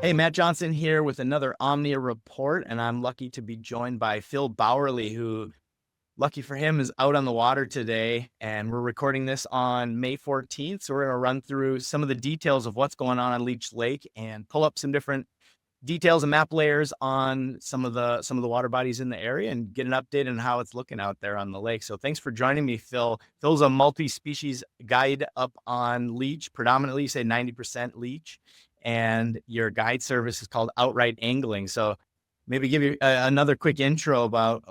Hey, Matt Johnson here with another Omnia report, and I'm lucky to be joined by Phil Bauerly, who, lucky for him, is out on the water today. And we're recording this on May 14th. So we're going to run through some of the details of what's going on Leech Lake and pull up some different details and map layers on some of the water bodies in the area and get an update on how it's looking out there on the lake. So thanks for joining me, Phil. Phil's a multi-species guide up on Leech, predominantly, you say 90% Leech, and your guide service is called Outright Angling. So maybe give you another quick intro about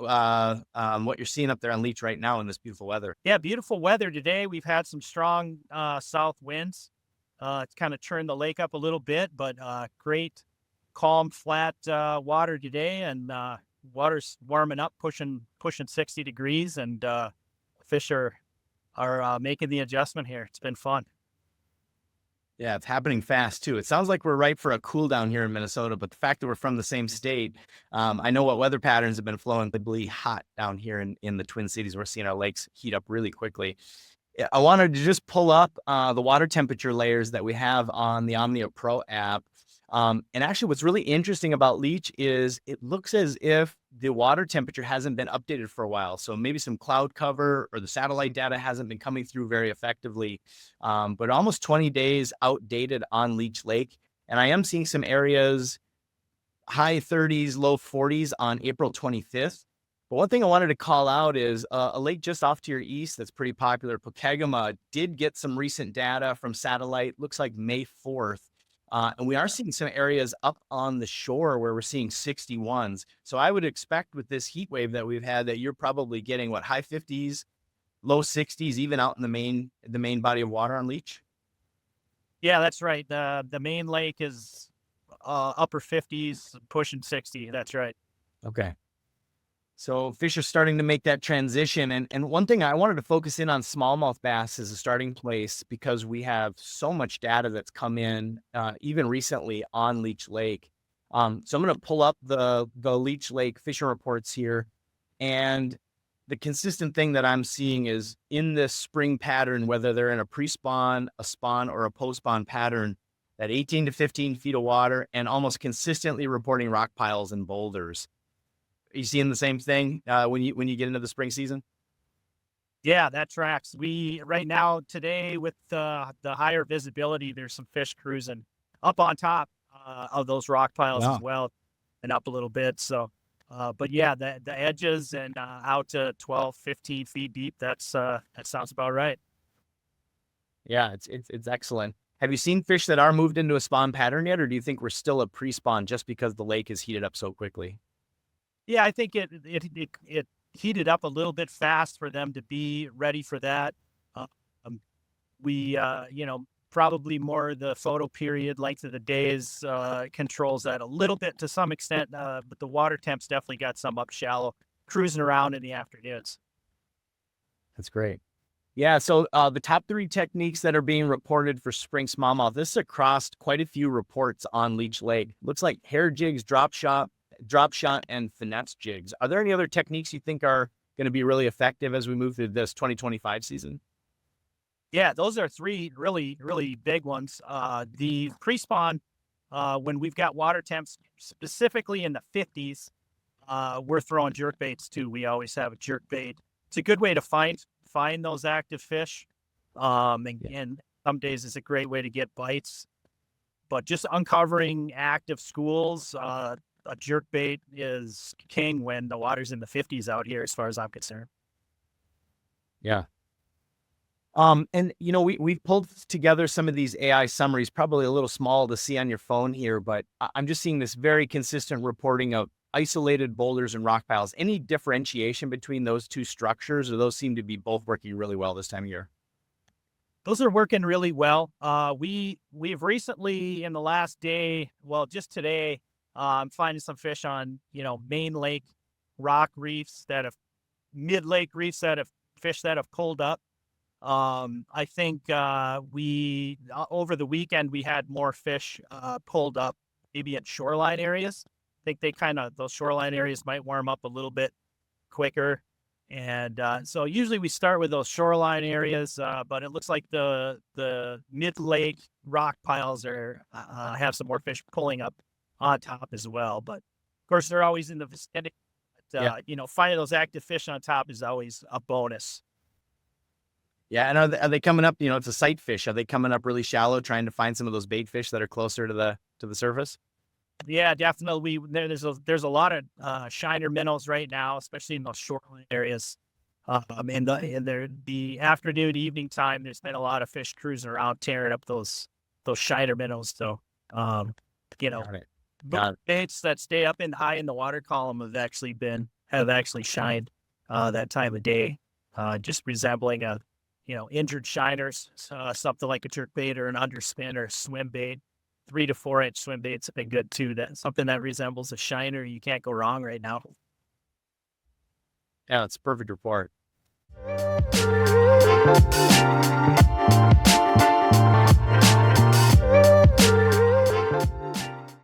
what you're seeing up there on Leech right now in this beautiful weather. Yeah, beautiful weather today. We've had some strong south winds. It's kind of turned the lake up a little bit, but great, calm, flat water today, and water's warming up, pushing 60 degrees, and fish are making the adjustment here. It's been fun. Yeah, it's happening fast too. It sounds like we're ripe for a cool down here in Minnesota, but the fact that we're from the same state, I know what weather patterns have been flowing really hot down here in the Twin Cities. We're seeing our lakes heat up really quickly. Yeah, I wanted to just pull up the water temperature layers that we have on the Omnia Pro app. And actually, what's really interesting about Leech is it looks as if the water temperature hasn't been updated for a while. So maybe some cloud cover or the satellite data hasn't been coming through very effectively, but almost 20 days outdated on Leech Lake. And I am seeing some areas high 30s, low 40s on April 25th. But one thing I wanted to call out is a lake just off to your east that's pretty popular, Pokegama, did get some recent data from satellite, looks like May 4th. And we are seeing some areas up on the shore where we're seeing 61s. So I would expect with this heat wave that we've had that you're probably getting what, high 50s, low 60s, even out in the main body of water on Leech. Yeah, that's right. The main lake is upper 50s, pushing 60. That's right. Okay. So fish are starting to make that transition. And one thing I wanted to focus in on smallmouth bass as a starting place because we have so much data that's come in, even recently on Leech Lake. So I'm going to pull up the Leech Lake fishing reports here. And the consistent thing that I'm seeing is in this spring pattern, whether they're in a pre-spawn, a spawn, or a post-spawn pattern, that 18 to 15 feet of water and almost consistently reporting rock piles and boulders. Are you seeing the same thing when you get into the spring season? Yeah, that tracks. We right now today with the higher visibility, there's some fish cruising up on top of those rock piles as Wow. well, and up a little bit. So, but yeah, the edges and out to 12, 15 feet deep. That sounds about right. Yeah, it's excellent. Have you seen fish that are moved into a spawn pattern yet, or do you think we're still a pre-spawn just because the lake is heated up so quickly? Yeah, I think it heated up a little bit fast for them to be ready for that. Um, we probably more the photo period length of the days controls that a little bit to some extent, but the water temps definitely got some up shallow, cruising around in the afternoons. That's great. Yeah, so the top 3 techniques that are being reported for spring smallmouth, this is across quite a few reports on Leech Lake. Looks like hair jigs, drop shot, and finesse jigs. Are there any other techniques you think are going to be really effective as we move through this 2025 season? Yeah, those are 3 really, really big ones. The pre-spawn, when we've got water temps specifically in the 50s, we're throwing jerk baits too. We always have a jerk bait. It's a good way to find those active fish. And some days it's a great way to get bites. But just uncovering active schools, a jerk bait is king when the water's in the 50s out here, as far as I'm concerned. Yeah. And we've pulled together some of these AI summaries, probably a little small to see on your phone here, but I'm just seeing this very consistent reporting of isolated boulders and rock piles. Any differentiation between those 2 structures, or those seem to be both working really well this time of year? Those are working really well. We've recently in the last day, well, just today, I'm finding some fish on, main lake rock reefs mid-lake reefs fish that have pulled up. I think over the weekend, we had more fish pulled up maybe at shoreline areas. I think those shoreline areas might warm up a little bit quicker. And so usually we start with those shoreline areas, but it looks like the mid-lake rock piles are have some more fish pulling up on top as well. But of course, they're always in the vicinity. But, Yeah. finding those active fish on top is always a bonus. Yeah, and are they coming up? It's a sight fish. Are they coming up really shallow, trying to find some of those bait fish that are closer to the surface? Yeah, definitely. There's a lot of shiner minnows right now, especially in those shoreline areas. The afternoon, evening time, there's been a lot of fish cruising around tearing up those shiner minnows. So, um, you know, Got it. Got it. baits that stay up in high in the water column have actually shined that time of day, just resembling injured shiners, something like a jerk bait or an underspin or a swim bait. 3 to 4 inch swim baits have been good too. That's something that resembles a shiner. You can't go wrong right now. Yeah, it's a perfect report.